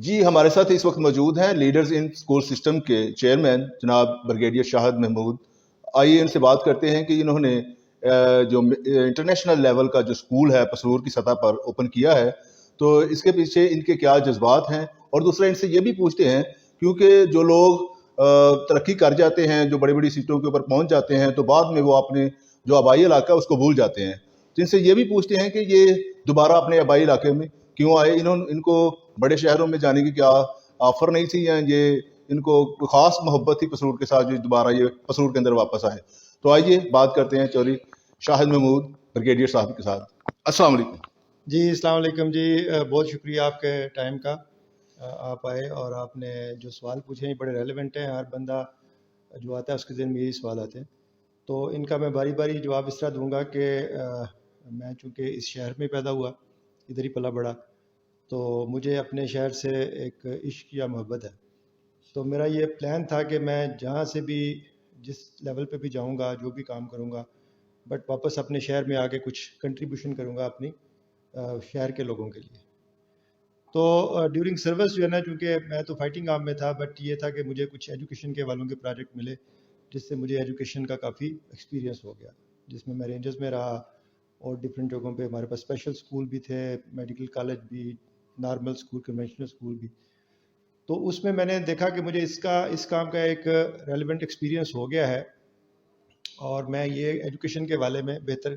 جی ہمارے ساتھ اس وقت موجود ہیں لیڈرز ان اسکول سسٹم کے چیئرمین جناب بریگیڈیئر شاہد محمود. آئیے ان سے بات کرتے ہیں کہ انہوں نے جو انٹرنیشنل لیول کا جو اسکول ہے پسرور کی سطح پر اوپن کیا ہے تو اس کے پیچھے ان کے کیا جذبات ہیں، اور دوسرا ان سے یہ بھی پوچھتے ہیں کیونکہ جو لوگ ترقی کر جاتے ہیں، جو بڑی بڑی سیٹوں کے اوپر پہنچ جاتے ہیں تو بعد میں وہ اپنے جو آبائی علاقہ اس کو بھول جاتے ہیں، تو ان سے یہ بھی پوچھتے ہیں کہ یہ دوبارہ اپنے آبائی علاقے میں کیوں آئے. ان کو بڑے شہروں میں جانے کی کیا آفر نہیں تھی، یا یہ ان کو خاص محبت تھی پسرور کے ساتھ جو دوبارہ یہ پسرور کے اندر واپس آئے. تو آئیے بات کرتے ہیں چوری شاہد محمود بریگیڈیئر صاحب کے ساتھ. السلام علیکم. جی السلام علیکم جی، بہت شکریہ آپ کے ٹائم کا. آپ آئے اور آپ نے جو سوال پوچھے ہیں بڑے ریلیونٹ ہیں. ہر بندہ جو آتا ہے اس کے ذہن میں یہی سوال آتے ہیں، تو ان کا میں باری باری جواب اس طرح دوں گا کہ میں چونکہ اس شہر میں پیدا ہوا، ادھر ہی پلا بڑا، تو مجھے اپنے شہر سے ایک عشق یا محبت ہے. تو میرا یہ پلان تھا کہ میں جہاں سے بھی جس لیول پہ بھی جاؤں گا، جو بھی کام کروں گا، بٹ واپس اپنے شہر میں آ کے کچھ کنٹریبیوشن کروں گا اپنی شہر کے لوگوں کے لیے. تو ڈیورنگ سروس جو ہے نا، چونکہ میں تو فائٹنگ آرم میں تھا، بٹ یہ تھا کہ مجھے کچھ ایجوکیشن کے والوں کے پروجیکٹ ملے جس سے مجھے ایجوکیشن کا کافی ایکسپیرینس ہو گیا، جس میں رینجرز میں رہا اور ڈفرینٹ جگہوں پہ ہمارے پاس اسپیشل اسکول بھی تھے، میڈیکل کالج بھی، نارمل اسکول، کنونشنل اسکول بھی. تو اس میں نے دیکھا کہ مجھے اس کام کا ایک ریلیونٹ ایکسپیرینس ہو گیا ہے، اور میں یہ ایجوکیشن کے والے میں بہتر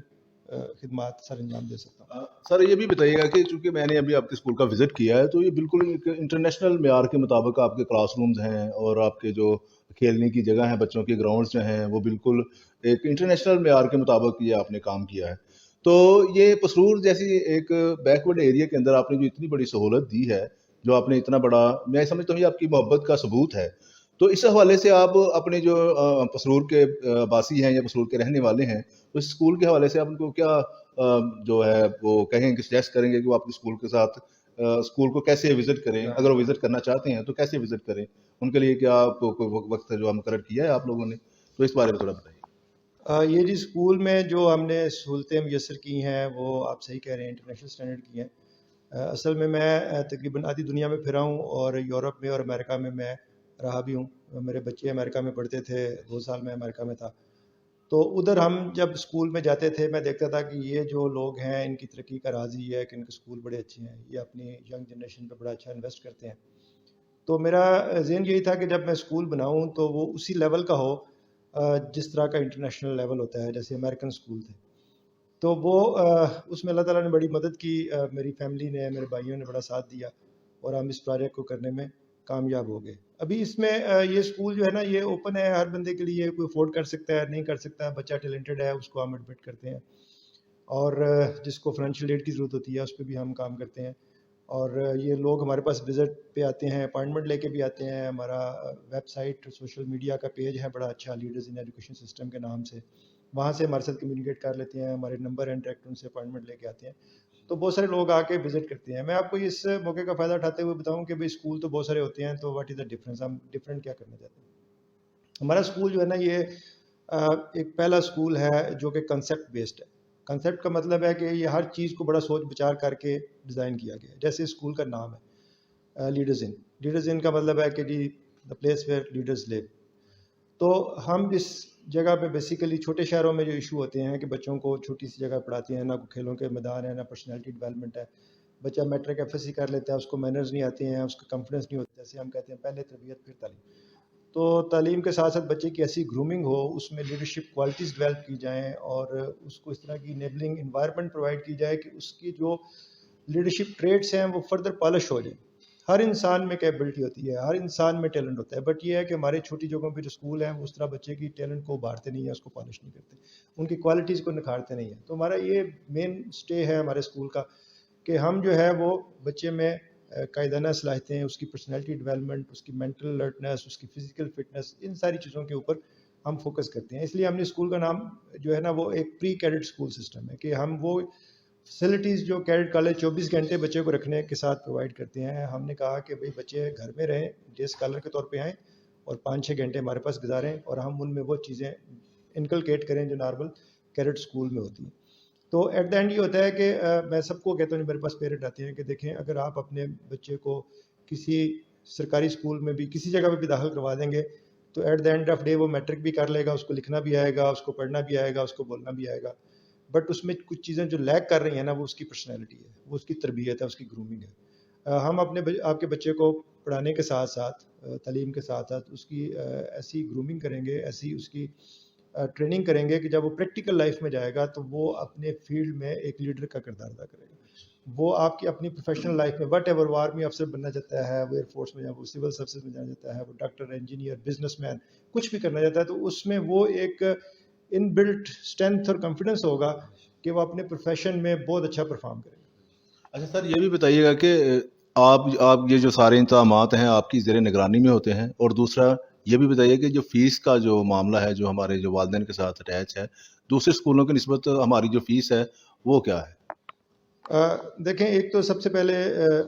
خدمات سر انجام دے سکتا ہوں. سر یہ بھی بتائیے گا کہ چونکہ میں نے ابھی آپ کے اسکول کا وزٹ کیا ہے تو یہ بالکل ایک انٹرنیشنل معیار کے مطابق آپ کے کلاس رومز ہیں، اور آپ کے جو کھیلنے کی جگہ ہیں، بچوں کے گراؤنڈز جو ہیں وہ بالکل ایک انٹرنیشنل معیار کے مطابق یہ آپ نے کام کیا ہے. تو یہ پسرور جیسی ایک بیکورڈ ایریا کے اندر آپ نے جو اتنی بڑی سہولت دی ہے، جو آپ نے اتنا بڑا، میں سمجھتا ہوں یہ آپ کی محبت کا ثبوت ہے. تو اس حوالے سے آپ اپنے جو پسرور کے باسی ہیں یا پسرور کے رہنے والے ہیں، تو اس اسکول کے حوالے سے آپ ان کو کیا جو ہے وہ کہیں گے، سجیسٹ کریں گے کہ وہ آپ کے اسکول کے ساتھ اسکول کو کیسے وزٹ کریں، اگر وہ وزٹ کرنا چاہتے ہیں تو کیسے وزٹ کریں، ان کے لیے کیا آپ کو کوئی وقت جو مقرر کیا ہے آپ لوگوں نے، تو اس بارے میں تھوڑا بتائیے. یہ جی اسکول میں جو ہم نے سہولتیں میسر کی ہیں وہ آپ صحیح کہہ رہے ہیں، انٹرنیشنل اسٹینڈرڈ کی ہیں. اصل میں تقریباً آدھی دنیا میں پھرا ہوں، اور یورپ میں اور امریکہ میں رہا بھی ہوں. میرے بچے امریکہ میں پڑھتے تھے، 2 سال میں امریکہ میں تھا. تو ادھر ہم جب اسکول میں جاتے تھے میں دیکھتا تھا کہ یہ جو لوگ ہیں ان کی ترقی کا راز یہ ہے کہ ان کے اسکول بڑے اچھے ہیں، یہ اپنی ینگ جنریشن پہ بڑا اچھا انویسٹ کرتے ہیں. تو میرا ذہن یہی تھا کہ جب میں اسکول بناؤں تو وہ اسی لیول کا ہو جس طرح کا انٹرنیشنل لیول ہوتا ہے، جیسے امریکن اسکول تھے. تو وہ اس میں اللہ تعالیٰ نے بڑی مدد کی، میری فیملی نے، میرے بھائیوں نے بڑا ساتھ دیا، اور ہم اس پروجیکٹ کو کرنے میں کامیاب ہو گئے. ابھی اس میں یہ اسکول جو ہے نا یہ اوپن ہے ہر بندے کے لیے، کوئی افورڈ کر سکتا ہے، نہیں کر سکتا، بچہ ٹیلنٹڈ ہے اس کو ہم ایڈمٹ کرتے ہیں، اور جس کو فائنینشیل ایڈ کی ضرورت ہوتی ہے اس پہ بھی ہم کام کرتے ہیں. اور یہ لوگ ہمارے پاس وزٹ پہ آتے ہیں، اپائنٹمنٹ لے کے بھی آتے ہیں. ہمارا ویب سائٹ، سوشل میڈیا کا پیج ہے بڑا اچھا، لیڈرز ان ایجوکیشن سسٹم کے نام سے، وہاں سے ہمارے ساتھ کمیونیکیٹ کر لیتے ہیں، ہمارے نمبر ہیں ڈائریکٹ، ان سے اپائنٹمنٹ لے کے آتے ہیں. تو بہت سارے لوگ آ کے وزٹ کرتے ہیں. میں آپ کو اس موقع کا فائدہ اٹھاتے ہوئے بتاؤں کہ بھائی اسکول تو بہت سارے ہوتے ہیں، تو واٹ از دا ڈفرینس، ہم ڈفرینٹ کیا کرنا چاہتے ہیں. ہمارا اسکول جو ہے نا یہ ایک پہلا اسکول ہے جو کہ کنسیپٹ بیسڈ ہے. کنسیپٹ کا مطلب ہے کہ یہ ہر چیز کو بڑا سوچ بچار کر کے ڈیزائن کیا گیا ہے. جیسے اسکول کا نام ہے لیڈرز ان کا مطلب ہے کہ جی دا پلیس ویئر لیڈرز لیو. تو ہم اس جگہ پہ بیسیکلی چھوٹے شہروں میں جو ایشو ہوتے ہیں کہ بچوں کو چھوٹی سی جگہ پڑھاتے ہیں، نہ کوئی کھیلوں کے میدان ہے، نہ پرسنالٹی ڈیولپمنٹ ہے. بچہ میٹرک ایف ایس سی کر لیتا ہے، اس کو مینرز نہیں آتے ہیں، اس کا کانفیڈنس نہیں ہوتا. جیسے ہم کہتے ہیں پہلے تربیت پھر تعلیم. تو تعلیم کے ساتھ ساتھ بچے کی ایسی گرومنگ ہو، اس میں لیڈرشپ کوالٹیز ڈیولپ کی جائیں، اور اس کو اس طرح کی انیبلنگ انوائرمنٹ پرووائڈ کی جائے کہ اس کی جو لیڈرشپ ٹریٹس ہیں وہ فردر پالش ہو جائیں. ہر انسان میں کیپبلٹی ہوتی ہے، ہر انسان میں ٹیلنٹ ہوتا ہے، بٹ یہ ہے کہ ہمارے چھوٹی جگہوں پہ جو اسکول ہیں وہ اس طرح بچے کی ٹیلنٹ کو ابھارتے نہیں ہیں، اس کو پالش نہیں کرتے، ان کی کوالٹیز کو نکھارتے نہیں ہیں. تو ہمارا یہ مین سٹے ہے ہمارے اسکول کا کہ ہم جو ہے وہ بچے میں قائدانہ صلاحیتیں، اس کی پرسنالٹی ڈیولپمنٹ، اس کی مینٹل الرٹنس، اس کی فزیکل فٹنس، ان ساری چیزوں کے اوپر ہم فوکس کرتے ہیں. اس لیے ہم نے اسکول کا نام جو ہے نا وہ ایک پری کیڈٹ اسکول سسٹم ہے، کہ ہم وہ فیسلٹیز جو کیڈٹ کالج 24 گھنٹے بچے کو رکھنے کے ساتھ پرووائڈ کرتے ہیں. ہم نے کہا کہ بھئی بچے گھر میں رہیں، ڈے اسکالر کے طور پہ آئیں، اور 5-6 گھنٹے ہمارے پاس گزاریں، اور ہم ان میں وہ چیزیں انکلکیٹ کریں جو نارمل کیڈٹ اسکول میں ہوتی ہیں. تو ایٹ دا اینڈ یہ ہوتا ہے کہ میں سب کو کہتا ہوں، میرے پاس پیرنٹ آتے ہیں کہ دیکھیں اگر آپ اپنے بچے کو کسی سرکاری اسکول میں بھی کسی جگہ پہ بھی داخل کروا دیں گے تو at the end of day وہ میٹرک بھی کر لے گا, اس کو لکھنا بھی آئے گا, اس کو پڑھنا بھی آئے گا, اس کو بولنا بھی آئے گا. بٹ اس میں کچھ چیزیں جو لیک کر رہی ہیں نا, وہ اس کی پرسنالٹی ہے, وہ اس کی تربیت ہے, اس کی گرومنگ ہے. ہم آپ کے بچے کو پڑھانے کے ساتھ ساتھ, تعلیم کے ساتھ ساتھ اس کی ایسی گرومنگ کریں گے, ایسی اس کی ٹریننگ کریں گے کہ جب وہ پریکٹیکل لائف میں جائے گا تو وہ اپنے فیلڈ میں ایک لیڈر کا کردار ادا کرے گا. وہ آپ کی اپنی پروفیشنل لائف میں وٹ ایور, وہ آرمی افسر بننا چاہتا ہے, وہ ایئر فورس میں, وہ سول سروسز میں جانا چاہتا ہے, وہ ڈاکٹر, انجینئر, بزنس مین, کچھ بھی کرنا چاہتا ہے, تو اس میں وہ ایک ان بلٹ اسٹرینتھ اور کانفیڈنس ہوگا کہ وہ اپنے پروفیشن میں بہت اچھا پرفارم کرے گا. اچھا سر, یہ بھی بتائیے گا کہ آپ یہ جو سارے انتظامات ہیں آپ کی زیر نگرانی میں ہوتے ہیں, اور دوسرا یہ بھی بتائیے کہ جو فیس کا جو معاملہ ہے جو ہمارے جو والدین کے ساتھ اٹیچ ہے, دوسرے اسکولوں کی نسبت ہماری جو فیس ہے وہ کیا ہے؟ دیکھیں, ایک تو سب سے پہلے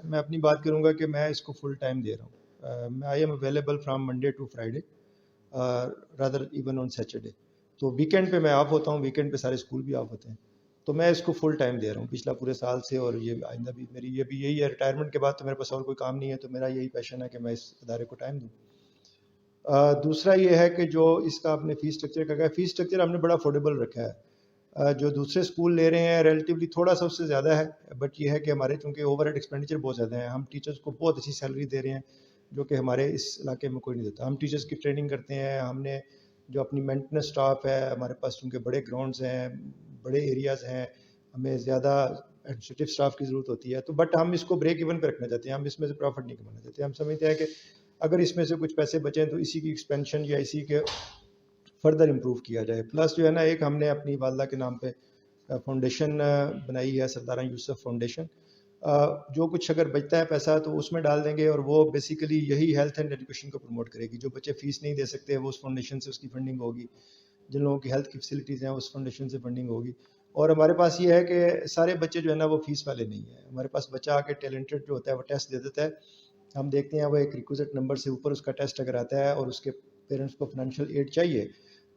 میں اپنی بات کروں گا کہ میں اس کو فل ٹائم دے رہا ہوں. I am available from Monday to Friday, rather even on Saturday. تو ویکینڈ پہ میں آف ہوتا ہوں, ویکینڈ پہ سارے اسکول بھی آف ہوتے ہیں. تو میں اس کو فل ٹائم دے رہا ہوں پچھلا پورے سال سے, اور یہ آئندہ بھی میری یہ بھی یہی ہے. ریٹائرمنٹ کے بعد تو میرے پاس اور کوئی کام نہیں ہے, تو میرا یہی پیشن ہے کہ میں اس ادارے کو ٹائم دوں. دوسرا یہ ہے کہ جو اس کا آپ نے فیس اسٹرکچر کا کہا, فیس اسٹرکچر ہم نے بڑا افورڈیبل رکھا ہے. جو دوسرے اسکول لے رہے ہیں ریلیٹیولی تھوڑا سا اس سے زیادہ ہے, بٹ یہ ہے کہ ہمارے چونکہ اوور ہیڈ ایکسپینڈیچر بہت زیادہ ہیں, ہم ٹیچرس کو بہت اچھی سیلری دے رہے ہیں جو کہ ہمارے اس علاقے میں کوئی نہیں دیتا. ہم ٹیچرس کی ٹریننگ کرتے ہیں, ہم نے جو اپنی مینٹننس اسٹاف ہے ہمارے پاس, چونکہ بڑے گراؤنڈز ہیں, بڑے ایریاز ہیں, ہمیں زیادہ ایڈمنسٹریٹو اسٹاف کی ضرورت ہوتی ہے. تو بٹ ہم اس کو بریک ایون پہ رکھنا چاہتے ہیں, ہم اس میں سے پروفٹ نہیں کمانا چاہتے. ہم سمجھتے ہیں کہ اگر اس میں سے کچھ پیسے بچیں تو اسی کی ایکسپینشن یا اسی کے فردر امپروو کیا جائے. پلس جو ہے نا, ایک ہم نے اپنی والدہ کے نام پہ فاؤنڈیشن بنائی ہے, سردار یوسف فاؤنڈیشن. جو کچھ اگر بچتا ہے پیسہ تو اس میں ڈال دیں گے, اور وہ بیسیکلی یہی ہیلتھ اینڈ ایجوکیشن کو پروموٹ کرے گی. جو بچے فیس نہیں دے سکتے وہ اس فاؤنڈیشن سے اس کی فنڈنگ ہوگی, جن لوگوں کی ہیلتھ کی فیسلٹیز ہیں اس فاؤنڈیشن سے فنڈنگ ہوگی. اور ہمارے پاس یہ ہے کہ سارے بچے جو ہے نا وہ فیس والے نہیں ہیں. ہمارے پاس بچہ آ کے ٹیلنٹڈ جو ہوتا ہے وہ ٹیسٹ دے دیتا ہے, ہم دیکھتے ہیں وہ ایک ریکوزٹ نمبر سے اوپر اس کا ٹیسٹ اگر آتا ہے اور اس کے پیرنٹس کو فائنینشیل ایڈ چاہیے,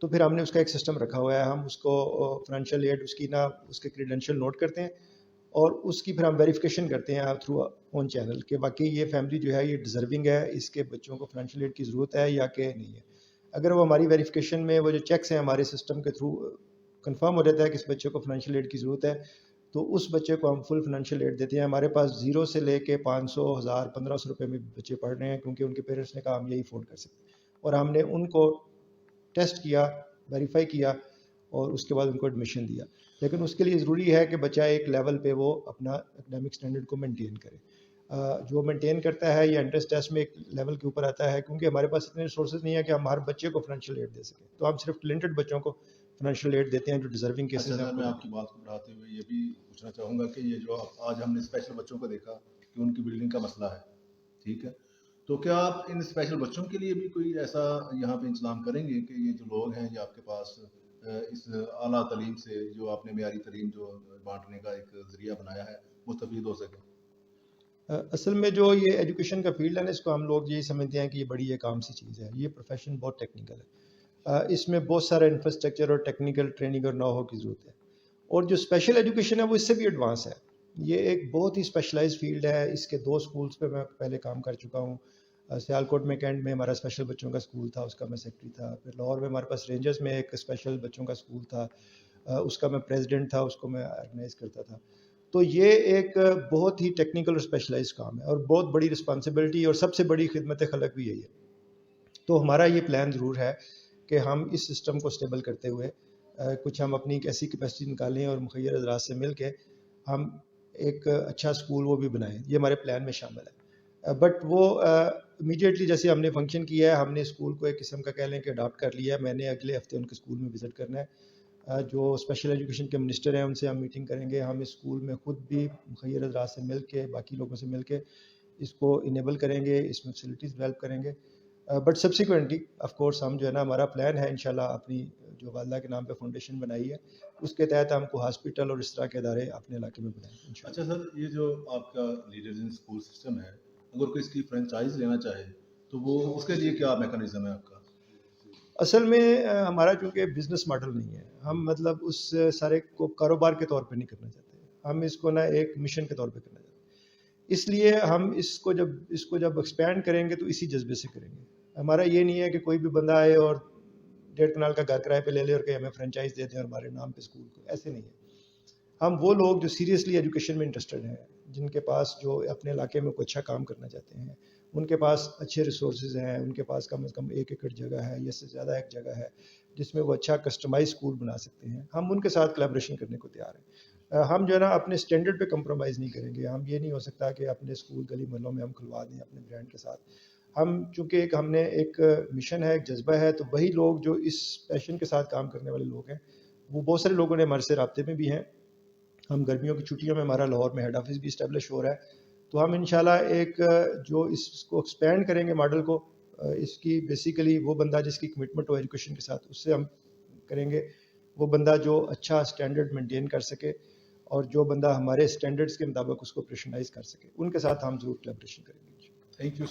تو پھر ہم نے اس کا ایک سسٹم رکھا ہوا ہے. ہم اس کو فائنینشیل ایڈ اس کی نا اس کے کریڈینشیل نوٹ کرتے ہیں, اور اس کی پھر ہم ویریفیکیشن کرتے ہیں تھرو اون چینل کہ واقعی یہ فیملی جو ہے یہ ڈیزرونگ ہے, اس کے بچوں کو فائنینشیل ایڈ کی ضرورت ہے یا کہ نہیں ہے. اگر وہ ہماری ویریفیکیشن میں وہ جو چیکس ہیں ہمارے سسٹم کے تھرو کنفرم ہو جاتا ہے کہ اس بچے کو فائنینشیل ایڈ کی ضرورت ہے, تو اس بچے کو ہم فل فائنینشیل ایڈ دیتے ہیں. ہمارے پاس 0 سے لے کے 500, 1000, 1500 روپے میں بچے پڑھ رہے ہیں, کیونکہ ان کے پیرنٹس نے کہا ہم یہی افورڈ کر سکتے ہیں, اور ہم نے ان کو ٹیسٹ کیا, ویریفائی کیا, اور اس کے بعد ان کو ایڈمیشن دیا. لیکن اس کے لیے ضروری ہے کہ بچہ ایک لیول پہ وہ اپنا اکیڈمک اسٹینڈرڈ کو مینٹین کرے. جو مینٹین کرتا ہے یا انٹرنس ٹیسٹ میں ایک لیول کے اوپر آتا ہے, کیونکہ ہمارے پاس اتنے ریسورسز نہیں ہے کہ ہم ہر بچے کو فائنینشیل ایڈ دے سکیں, تو ہم صرف ٹیلنٹڈ بچوں کو فائنینشیل ایڈ دیتے ہیں جو ڈیزرونگ کیسز ہیں. میں آپ کی بات کو بڑھاتے ہوئے یہ بھی پوچھنا چاہوں گا کہ یہ جو آج ہم نے اسپیشل بچوں کو دیکھا کہ ان کی بلڈنگ کا مسئلہ ہے, ٹھیک ہے, تو کیا آپ ان اسپیشل بچوں کے لیے بھی کوئی ایسا یہاں پہ انتظام کریں گے کہ یہ جو لوگ ہیں یہ آپ کے پاس اس اعلیٰ تعلیم سے جو آپ نے معیاری تعلیم جو بانٹنے کا ایک ذریعہ بنایا ہے مستفید ہو سکیں؟ اصل میں جو یہ ایجوکیشن کا فیلڈ ہے نا, اس کو ہم لوگ یہی سمجھتے ہیں کہ یہ بڑی ایک عام سی چیز ہے. یہ پروفیشن بہت ٹیکنیکل ہے, اس میں بہت سارا انفراسٹرکچر اور ٹیکنیکل ٹریننگ اور نو ہاؤ کی ضرورت ہے. اور جو اسپیشل ایجوکیشن ہے وہ اس سے بھی ایڈوانس ہے. یہ ایک بہت ہی اسپیشلائز فیلڈ ہے. اس کے 2 اسکولس پہ میں پہلے کام کر چکا ہوں. سیالکوٹ میں کینٹ میں ہمارا اسپیشل بچوں کا اسکول تھا, اس کا میں سیکرٹری تھا. پھر لاہور میں ہمارے پاس رینجرز میں ایک اسپیشل بچوں کا اسکول تھا, اس کا میں پریزیڈنٹ تھا, اس کو میں آرگنائز کرتا تھا. تو یہ ایک بہت ہی ٹیکنیکل اور اسپیشلائز کام ہے, اور بہت بڑی رسپانسبلٹی, اور سب سے بڑی خدمت خلق بھی یہی ہے. تو ہمارا یہ پلان ضرور ہے کہ ہم اس سسٹم کو اسٹیبل کرتے ہوئے کچھ ہم اپنی ایک ایسی کیپیسٹی نکالیں اور مخیر حضرات سے مل کے ہم ایک اچھا اسکول وہ بھی بنائیں. یہ ہمارے پلان میں شامل ہے. بٹ وہ امیڈیٹلی جیسے ہم نے فنکشن کیا ہے, ہم نے اسکول کو ایک قسم کا کہہ لیں کہ اڈاپٹ کر لیا ہے. میں نے اگلے ہفتے ان کے اسکول میں وزٹ کرنا ہے. جو اسپیشل ایجوکیشن کے منسٹر ہیں ان سے ہم میٹنگ کریں گے. ہم اس اسکول میں خود بھی مخیر حضرات سے مل کے, باقی لوگوں سے مل کے اس کو انیبل کریں گے, اس میں فیسلٹیز ڈیولپ کریں گے. بٹ سبسیکوینٹلی آف کورس ہم جو ہے نا, ہمارا پلان ہے انشاءاللہ اپنی جو والدہ کے نام پہ فاؤنڈیشن بنائی ہے اس کے تحت ہم کو ہاسپٹل اور اس طرح کے ادارے اپنے علاقے میں بنائیں گے. اچھا سر, یہ جو آپ کا لیڈرز ان اسکول سسٹم ہے, اگر کوئی اس کی فرینچائز لینا چاہے تو وہ اس کے لیے کیا میکانزم ہے آپ کا؟ اصل میں ہمارا چونکہ بزنس ماڈل نہیں ہے, ہم مطلب اس سارے کو کاروبار کے طور پہ نہیں کرنا چاہتے, ہم اس کو نا ایک مشن کے طور پہ کرنا چاہتے ہیں اس لیے ہم اس کو جب ایکسپینڈ کریں گے تو اسی جذبے سے کریں گے. ہمارا یہ نہیں ہے کہ کوئی بھی بندہ آئے اور 1.5 کنال کا گھر کرائے پہ لے لے اور کہ ہمیں فرنچائز دے دیں اور ہمارے نام پہ اسکول کو. ایسے نہیں ہے. ہم وہ لوگ جو سیریسلی ایجوکیشن میں انٹرسٹڈ ہیں, جن کے پاس جو اپنے علاقے میں کوئی اچھا کام کرنا چاہتے ہیں, ان کے پاس اچھے ریسورسز ہیں, ان کے پاس کم از کم 1 ایکڑ جگہ ہے یا سے زیادہ ایک جگہ ہے جس میں وہ اچھا کسٹمائز اسکول بنا سکتے ہیں, ہم ان کے ساتھ کولیبریشن کرنے کو تیار ہیں. ہم جو ہے نا اپنے اسٹینڈرڈ پہ کمپرومائز نہیں کریں گے. ہم یہ نہیں ہو سکتا کہ اپنے اسکول گلی محلوں میں ہم کھلوا دیں اپنے برانڈ کے ساتھ. ہم چونکہ ہم نے ایک مشن ہے, ایک جذبہ ہے, تو وہی لوگ جو اس پیشن کے ساتھ کام کرنے والے لوگ ہیں, وہ بہت سارے لوگوں نے ہمارے سے رابطے میں بھی ہیں. ہم گرمیوں کی چھٹیوں میں ہمارا لاہور میں ہیڈ آفس بھی اسٹیبلش ہو رہا ہے, تو ہم انشاءاللہ ایک جو اس کو ایکسپینڈ کریں گے ماڈل کو, اس کی بیسیکلی وہ بندہ جس کی کمٹمنٹ ہو ایجوکیشن کے ساتھ, اس سے ہم کریں گے. وہ بندہ جو اچھا اسٹینڈرڈ مینٹین کر سکے اور جو بندہ ہمارے اسٹینڈرڈس کے مطابق اس کو آپریشنائز کر سکے, ان کے ساتھ ہم ضرور کولیبریشن کریں گے. Thank you.